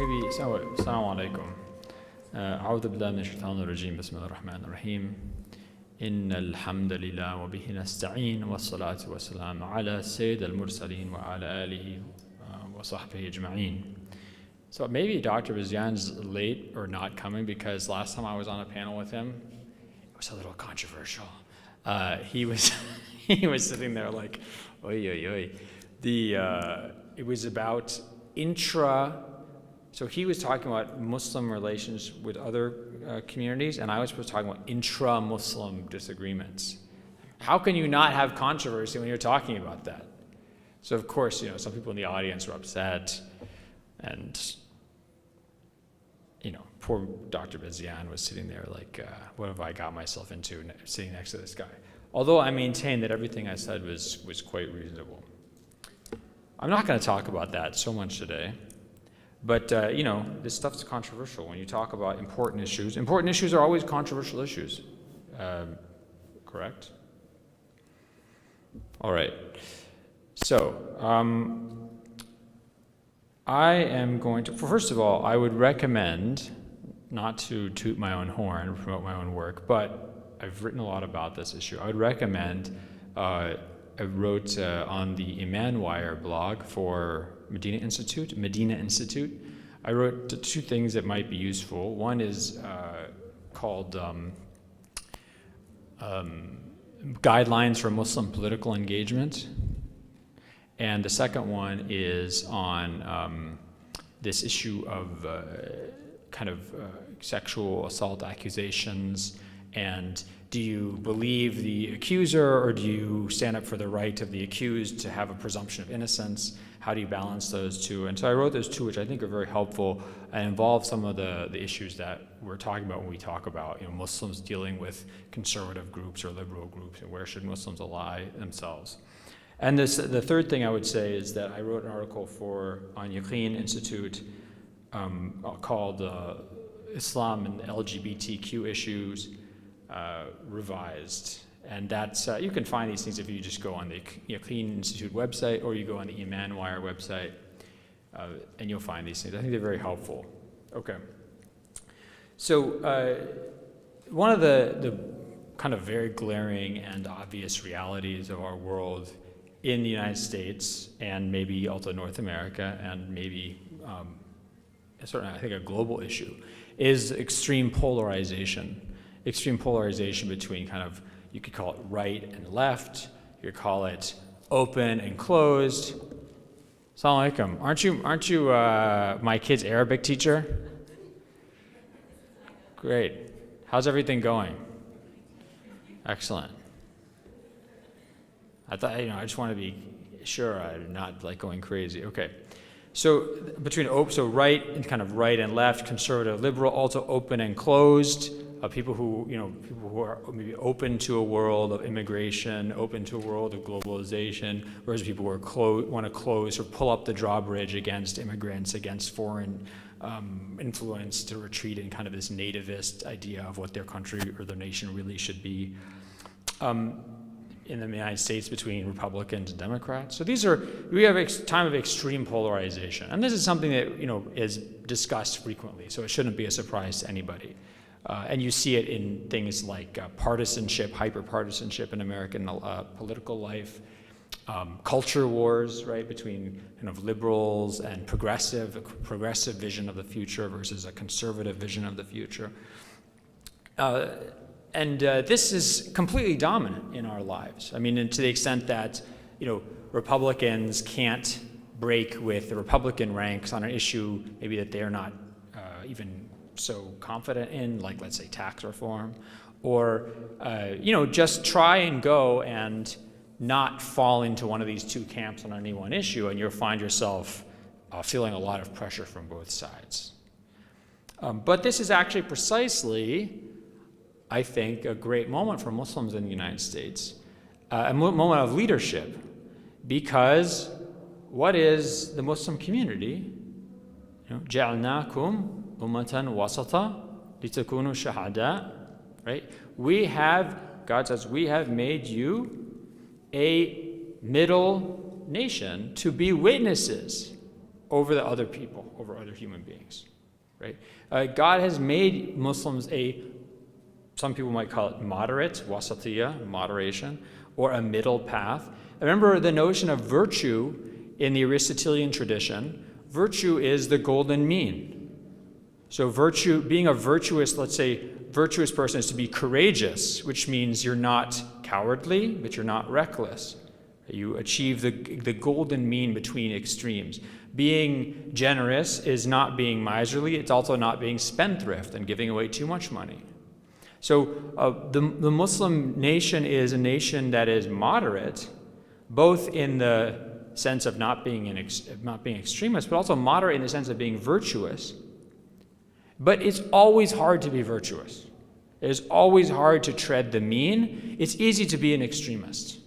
maybe, Assalamu alaikum. أعوذ بالله من الشيطان الرجيم بسم الله الرحمن الرحيم إن الحمد لله وبه نستعين والصلاة والسلام على سيد المرسلين وعلى آله وصحبه أجمعين. So maybe Dr. Bazian's late or not coming because last time I was on a panel with him, it was a little controversial. He was sitting there like, oi, oi, oi. It was about so he was talking about Muslim relations with other communities, and I was talking about intra-Muslim disagreements. How can you not have controversy when you're talking about that? So of course, some people in the audience were upset, and poor Dr. Bazian was sitting there like, what have I got myself into sitting next to this guy? Although I maintain that everything I said was quite reasonable. I'm not going to talk about that so much today. But, this stuff's controversial. When you talk about important issues are always controversial issues. Correct? All right. So, I am going to, first of all, I would recommend, not to toot my own horn or promote my own work, but I've written a lot about this issue. I would recommend, I wrote on the Iman Wire blog for Medina Institute. I wrote two things that might be useful. One is called Guidelines for Muslim Political Engagement. And the second one is on this issue of sexual assault accusations, and do you believe the accuser or do you stand up for the right of the accused to have a presumption of innocence? How do you balance those two? And so I wrote those two, which I think are very helpful and involve some of the issues that we're talking about when we talk about Muslims dealing with conservative groups or liberal groups, and where should Muslims ally themselves. And the third thing I would say is that I wrote an article on Yaqeen Institute called Islam and LGBTQ Issues Revised. And that's, you can find these things if you just go on the Yaqeen Institute website or you go on the Iman Wire website, and you'll find these things. I think they're very helpful. Okay. So one of the kind of very glaring and obvious realities of our world in the United States and maybe also North America and maybe certainly I think a global issue is extreme polarization. Extreme polarization between you could call it right and left. You could call it open and closed. Assalamu alaikum. Aren't you my kid's Arabic teacher? Great. How's everything going? Excellent. I thought, I just want to be sure I'm not going crazy. Okay. So between right and right and left, conservative, liberal, also open and closed. People who are maybe open to a world of immigration, open to a world of globalization, whereas people who are want to close or pull up the drawbridge against immigrants, against foreign influence, to retreat in this nativist idea of what their country or their nation really should be. In the United States, between Republicans and Democrats. So we have a time of extreme polarization. And this is something that, is discussed frequently, so it shouldn't be a surprise to anybody. And you see it in things like partisanship, hyper-partisanship in American political life, culture wars, right, between liberals and progressive vision of the future versus a conservative vision of the future. And this is completely dominant in our lives. I mean, and to the extent that, Republicans can't break with the Republican ranks on an issue maybe that they're not even so confident in, like let's say tax reform, or just try and go and not fall into one of these two camps on any one issue, and you'll find yourself feeling a lot of pressure from both sides. But this is actually precisely, I think, a great moment for Muslims in the United States, a moment of leadership, because what is the Muslim community? جَعَلْنَاكُمْ أُمَّةً وَسَطًا لِتَكُونُوا شُهَدَاءَ, right? God says, we have made you a middle nation to be witnesses over the other people, over other human beings, right? God has made Muslims some people might call it moderate, wasatiyya, moderation, or a middle path. Remember the notion of virtue in the Aristotelian tradition. Virtue is the golden mean. So virtue, being a virtuous, let's say, virtuous person is to be courageous, which means you're not cowardly, but you're not reckless. You achieve the golden mean between extremes. Being generous is not being miserly. It's also not being spendthrift and giving away too much money. So the Muslim nation is a nation that is moderate, both in the sense of not being extremist, but also moderate in the sense of being virtuous. But it's always hard to be virtuous. It is always hard to tread the mean. It's easy to be an extremist.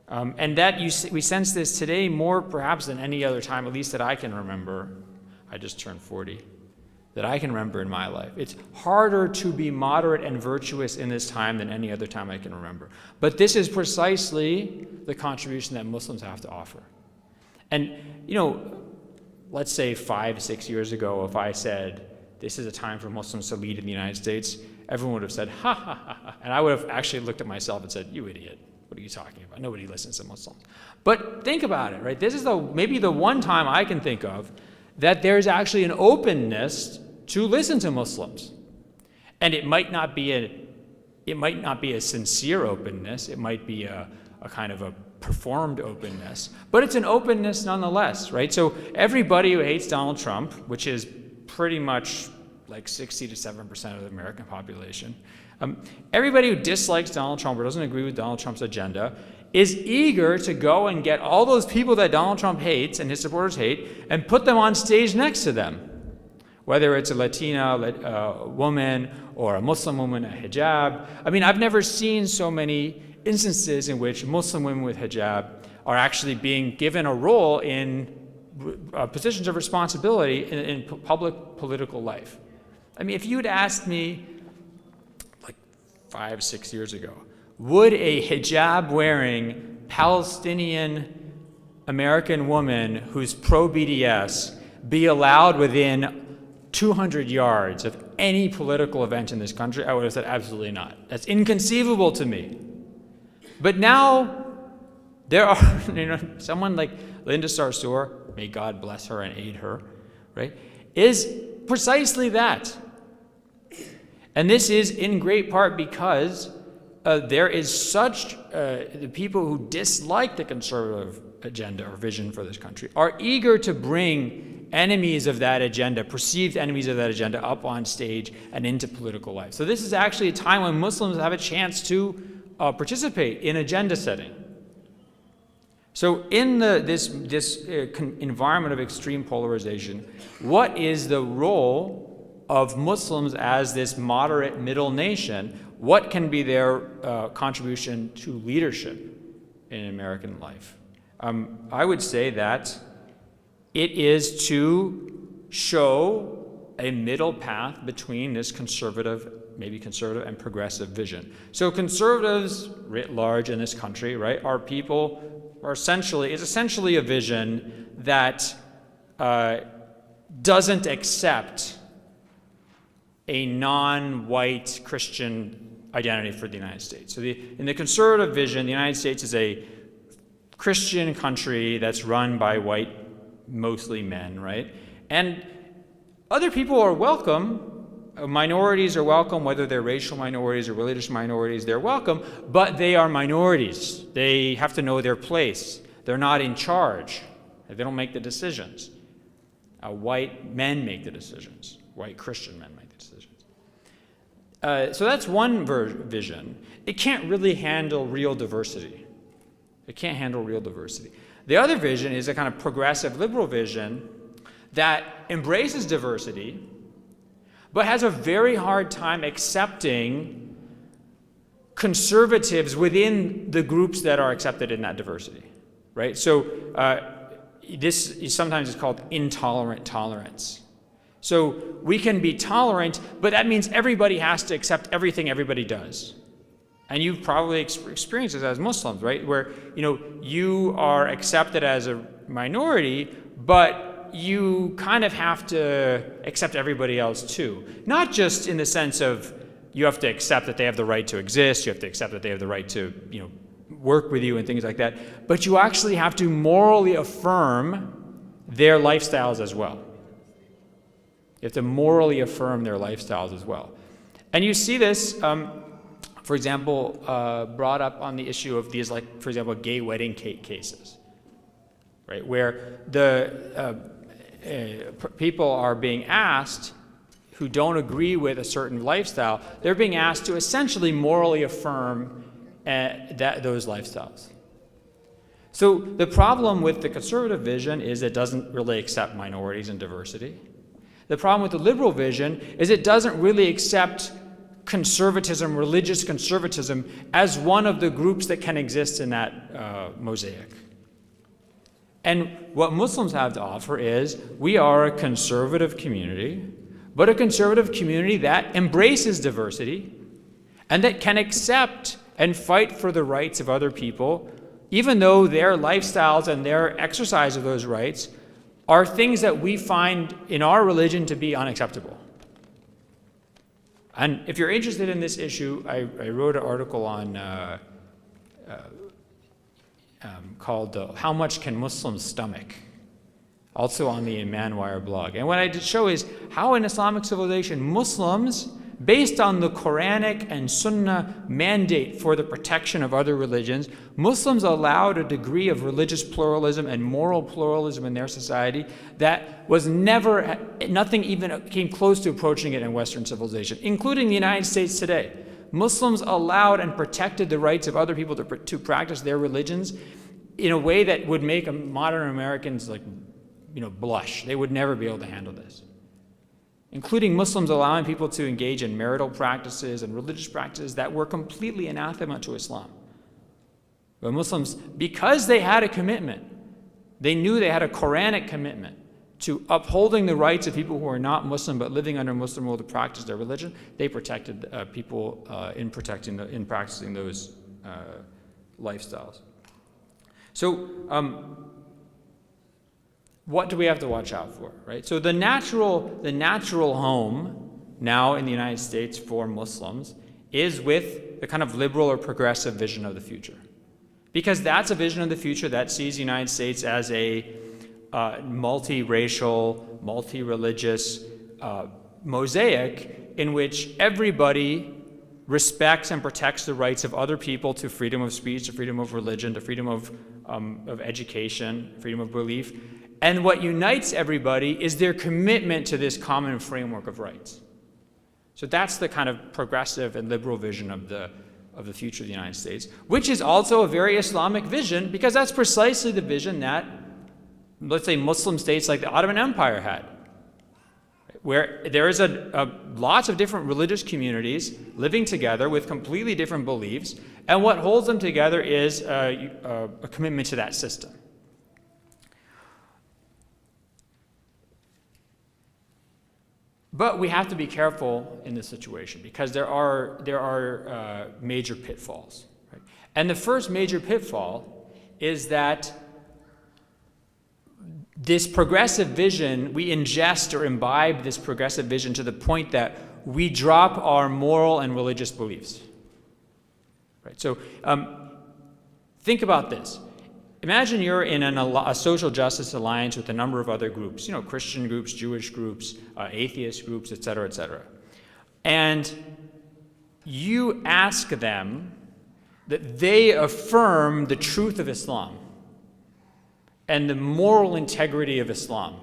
And we sense this today more perhaps than any other time, at least that I can remember. I just turned 40. That I can remember in my life. It's harder to be moderate and virtuous in this time than any other time I can remember. But this is precisely the contribution that Muslims have to offer. And, let's say 5-6 years ago, if I said, this is a time for Muslims to lead in the United States, everyone would have said, ha, ha, ha, ha. And I would have actually looked at myself and said, you idiot. What are you talking about? Nobody listens to Muslims. But think about it, right? This is maybe the one time I can think of that there's actually an openness to listen to Muslims. And it might not be a sincere openness. It might be a kind of a performed openness. But it's an openness nonetheless, right? So everybody who hates Donald Trump, which is pretty much like 60 to 7% of the American population, everybody who dislikes Donald Trump or doesn't agree with Donald Trump's agenda is eager to go and get all those people that Donald Trump hates and his supporters hate and put them on stage next to them. Whether it's a Latina woman or a Muslim woman, a hijab. I mean, I've never seen so many instances in which Muslim women with hijab are actually being given a role in positions of responsibility in public political life. I mean, if you'd asked me like 5-6 years ago, would a hijab-wearing Palestinian American woman who's pro-BDS be allowed within 200 yards of any political event in this country? I would have said absolutely not. That's inconceivable to me. But now there are, someone like Linda Sarsour, may God bless her and aid her, right, is precisely that. And this is in great part because there is such, the people who dislike the conservative agenda or vision for this country are eager to bring enemies of that agenda, perceived enemies of that agenda, up on stage and into political life. So this is actually a time when Muslims have a chance to participate in agenda setting. So in this environment of extreme polarization, what is the role of Muslims as this moderate middle nation? What can be their contribution to leadership in American life? I would say that it is to show a middle path between this conservative and progressive vision. So conservatives writ large in this country, right, is essentially a vision that doesn't accept a non-white Christian identity for the United States. So in the conservative vision, the United States is a Christian country that's run by white, mostly men, right? And other people are welcome. Minorities are welcome, whether they're racial minorities or religious minorities, they're welcome, but they are minorities. They have to know their place. They're not in charge. They don't make the decisions. White men make the decisions. White Christian men make the decisions. So that's one vision. It can't really handle real diversity. It can't handle real diversity. The other vision is a kind of progressive liberal vision that embraces diversity, but has a very hard time accepting conservatives within the groups that are accepted in that diversity, right? So this is sometimes called intolerant tolerance. So we can be tolerant, but that means everybody has to accept everything everybody does. And you've probably experienced this as Muslims, right? Where you are accepted as a minority, but you kind of have to accept everybody else too. Not just in the sense of you have to accept that they have the right to exist, you have to accept that they have the right to, work with you and things like that, but you actually have to morally affirm their lifestyles as well. You have to morally affirm their lifestyles as well. And you see this, for example, brought up on the issue of these, like, for example, gay wedding cases, right? Where the people are being asked who don't agree with a certain lifestyle, they're being asked to essentially morally affirm those lifestyles. So the problem with the conservative vision is it doesn't really accept minorities and diversity. The problem with the liberal vision is it doesn't really accept conservatism, religious conservatism, as one of the groups that can exist in that mosaic. And what Muslims have to offer is we are a conservative community, but a conservative community that embraces diversity and that can accept and fight for the rights of other people, even though their lifestyles and their exercise of those rights are things that we find in our religion to be unacceptable. And if you're interested in this issue, I wrote an article on called How Much Can Muslims Stomach? Also on the Manwire blog. And what I did show is how in Islamic civilization, Muslims, based on the Quranic and Sunnah mandate for the protection of other religions, Muslims allowed a degree of religious pluralism and moral pluralism in their society that was nothing even came close to approaching it in Western civilization, including the United States today. Muslims allowed and protected the rights of other people to practice their religions in a way that would make modern Americans blush. They would never be able to handle this. Including Muslims allowing people to engage in marital practices and religious practices that were completely anathema to Islam. But Muslims, because they had a commitment, they knew they had a Quranic commitment to upholding the rights of people who are not Muslim but living under Muslim rule to practice their religion, they protected people in practicing those lifestyles. So, what do we have to watch out for, right? So the natural home now in the United States for Muslims is with the kind of liberal or progressive vision of the future. Because that's a vision of the future that sees the United States as a multiracial, multi-religious mosaic in which everybody respects and protects the rights of other people to freedom of speech, to freedom of religion, to freedom of education, freedom of belief. And what unites everybody is their commitment to this common framework of rights. So that's the kind of progressive and liberal vision of the future of the United States, which is also a very Islamic vision, because that's precisely the vision that, let's say, Muslim states like the Ottoman Empire had, where there is lots of different religious communities living together with completely different beliefs, and what holds them together is a commitment to that system. But we have to be careful in this situation because there are major pitfalls. Right? And the first major pitfall is that this progressive vision, we ingest or imbibe this progressive vision to the point that we drop our moral and religious beliefs. Right? So think about this. Imagine you're in a social justice alliance with a number of other groups, Christian groups, Jewish groups, atheist groups, et cetera, and you ask them that they affirm the truth of Islam and the moral integrity of Islam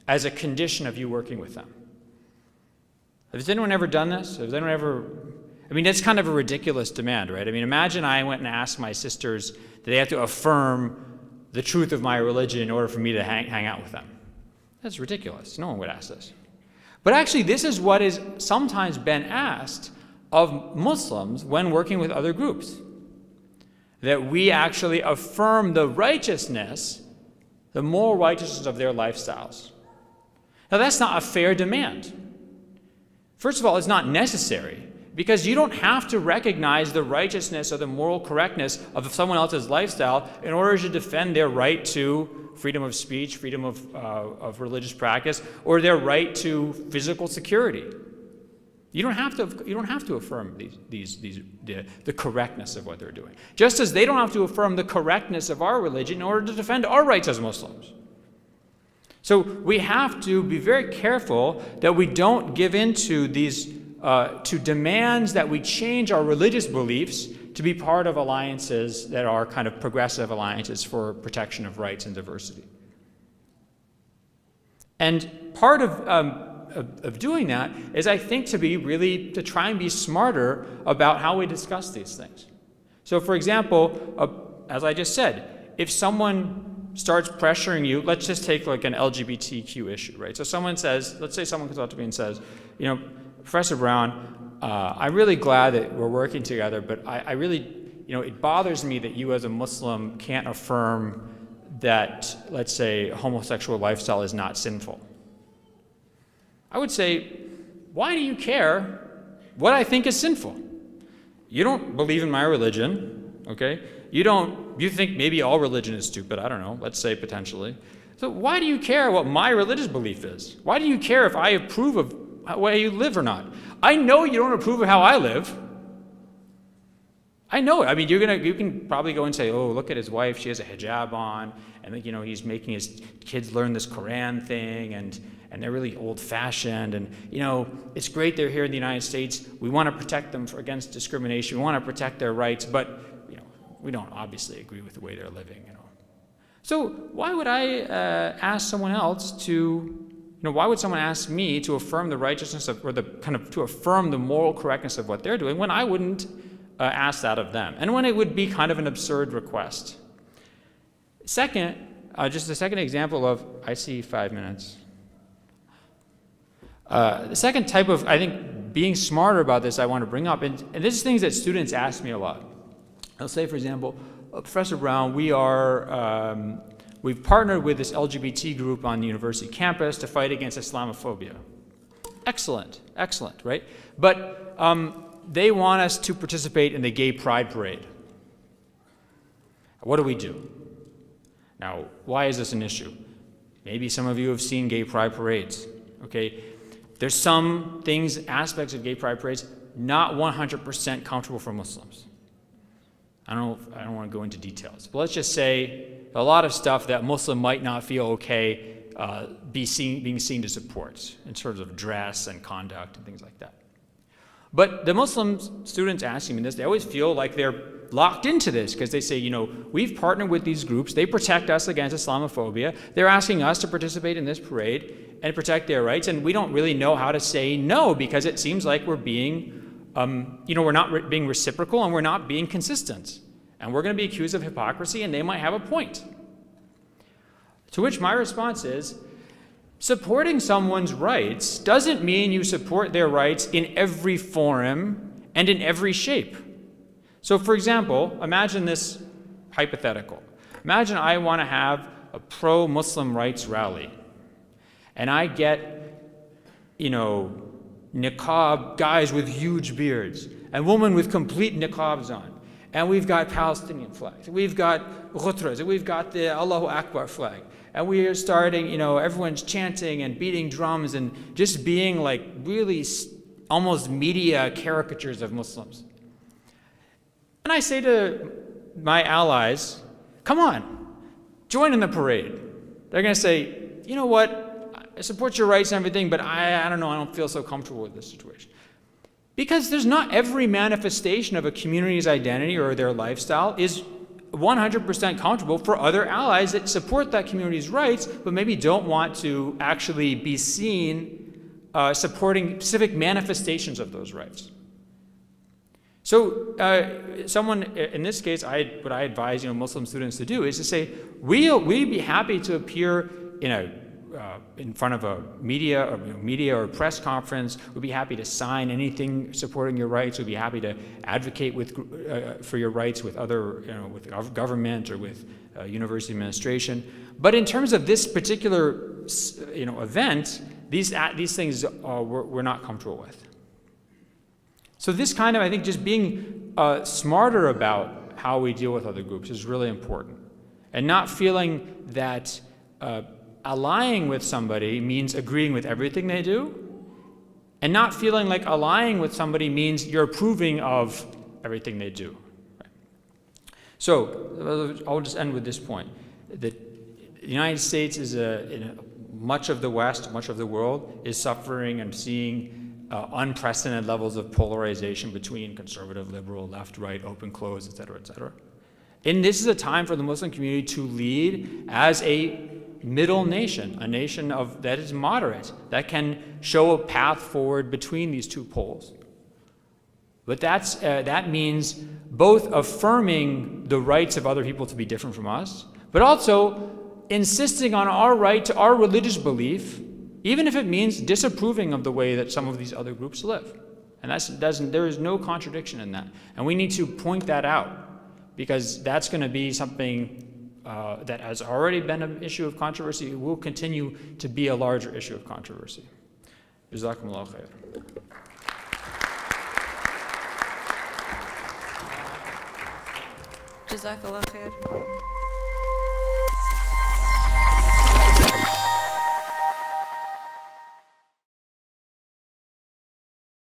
as a condition of you working with them. Has anyone ever done this? Has anyone ever? I mean, that's kind of a ridiculous demand, right? I mean, imagine I went and asked my sisters that they have to affirm the truth of my religion in order for me to hang out with them. That's ridiculous. No one would ask this. But actually, this is what is sometimes been asked of Muslims when working with other groups. That we actually affirm the righteousness, the moral righteousness of their lifestyles. Now, that's not a fair demand. First of all, it's not necessary. Because you don't have to recognize the righteousness or the moral correctness of someone else's lifestyle in order to defend their right to freedom of speech, freedom of religious practice, or their right to physical security. You don't have to affirm the correctness of what they're doing. Just as they don't have to affirm the correctness of our religion in order to defend our rights as Muslims. So we have to be very careful that we don't give in to these to demands that we change our religious beliefs to be part of alliances that are kind of progressive alliances for protection of rights and diversity. And part of doing that is, I think, to try and be smarter about how we discuss these things. So, for example, as I just said, if someone starts pressuring you, let's just take like an LGBTQ issue, right? So someone says, let's say someone comes up to me and says, Professor Brown, I'm really glad that we're working together, but I really, it bothers me that you as a Muslim can't affirm that, let's say, homosexual lifestyle is not sinful. I would say, why do you care what I think is sinful? You don't believe in my religion, okay? You think maybe all religion is stupid, I don't know, let's say potentially. So why do you care what my religious belief is? Why do you care if I approve of the way you live or not? I know you don't approve of how I live. I know it. I mean, you can probably go and say, oh, look at his wife, she has a hijab on, and he's making his kids learn this Quran thing, and they're really old-fashioned, and it's great they're here in the United States. We want to protect them against discrimination. We want to protect their rights, but we don't obviously agree with the way they're living. So why would I ask someone else to? Why would someone ask me to affirm the righteousness of, or to affirm the moral correctness of what they're doing when I wouldn't ask that of them, and when it would be kind of an absurd request? Second, just a second example of, I see 5 minutes. The second type of, I think, being smarter about this I want to bring up, and this is things that students ask me a lot. I'll say, for example, Professor Brown, we've partnered with this LGBT group on the university campus to fight against Islamophobia. Excellent, right? But they want us to participate in the gay pride parade. What do we do? Now, why is this an issue? Maybe some of you have seen gay pride parades, okay? There's some things, aspects of gay pride parades, not 100% comfortable for Muslims. I don't want to go into details, but let's just say a lot of stuff that Muslim might not feel okay being seen to support in terms of dress and conduct and things like that. But the Muslim students asking me this, they always feel like they're locked into this because they say, we've partnered with these groups, they protect us against Islamophobia, they're asking us to participate in this parade and protect their rights, and we don't really know how to say no because it seems like we're being we're not being reciprocal and we're not being consistent. And we're going to be accused of hypocrisy, and they might have a point. To which my response is, supporting someone's rights doesn't mean you support their rights in every forum and in every shape. So, for example, imagine this hypothetical. Imagine I want to have a pro-Muslim rights rally, and I get, niqab guys with huge beards and women with complete niqabs on, and we've got Palestinian flags, we've got ghutras, and we've got the Allahu Akbar flag, and we are starting, everyone's chanting and beating drums and just being like really almost media caricatures of Muslims. And I say to my allies, come on, join in the parade. They're going to say, you know what? I support your rights and everything, but I don't know, I don't feel so comfortable with this situation. Because there's not every manifestation of a community's identity or their lifestyle is 100% comfortable for other allies that support that community's rights, but maybe don't want to actually be seen supporting specific manifestations of those rights. So someone, in this case, what I advise Muslim students to do is to say, we'd be happy to appear in front of a media or press conference. We'd be happy to sign anything supporting your rights. We'd be happy to advocate for your rights with other, with government or with university administration. But in terms of this particular, event, these things we're not comfortable with. So this kind of, I think, just being smarter about how we deal with other groups is really important. And not feeling that allying with somebody means agreeing with everything they do, and not feeling like allying with somebody means you're approving of everything they do. Right? So I'll just end with this point. The United States is much of the West, much of the world is suffering and seeing unprecedented levels of polarization between conservative, liberal, left, right, open, closed, et cetera, et cetera. And this is a time for the Muslim community to lead as a middle nation, a nation that is moderate, that can show a path forward between these two poles. But that means both affirming the rights of other people to be different from us, but also insisting on our right to our religious belief, even if it means disapproving of the way that some of these other groups live. And there is no contradiction in that. And we need to point that out, because that's going to be something that has already been an issue of controversy. It will continue to be a larger issue of controversy. Jazakumullah khair. Jazakallah khair.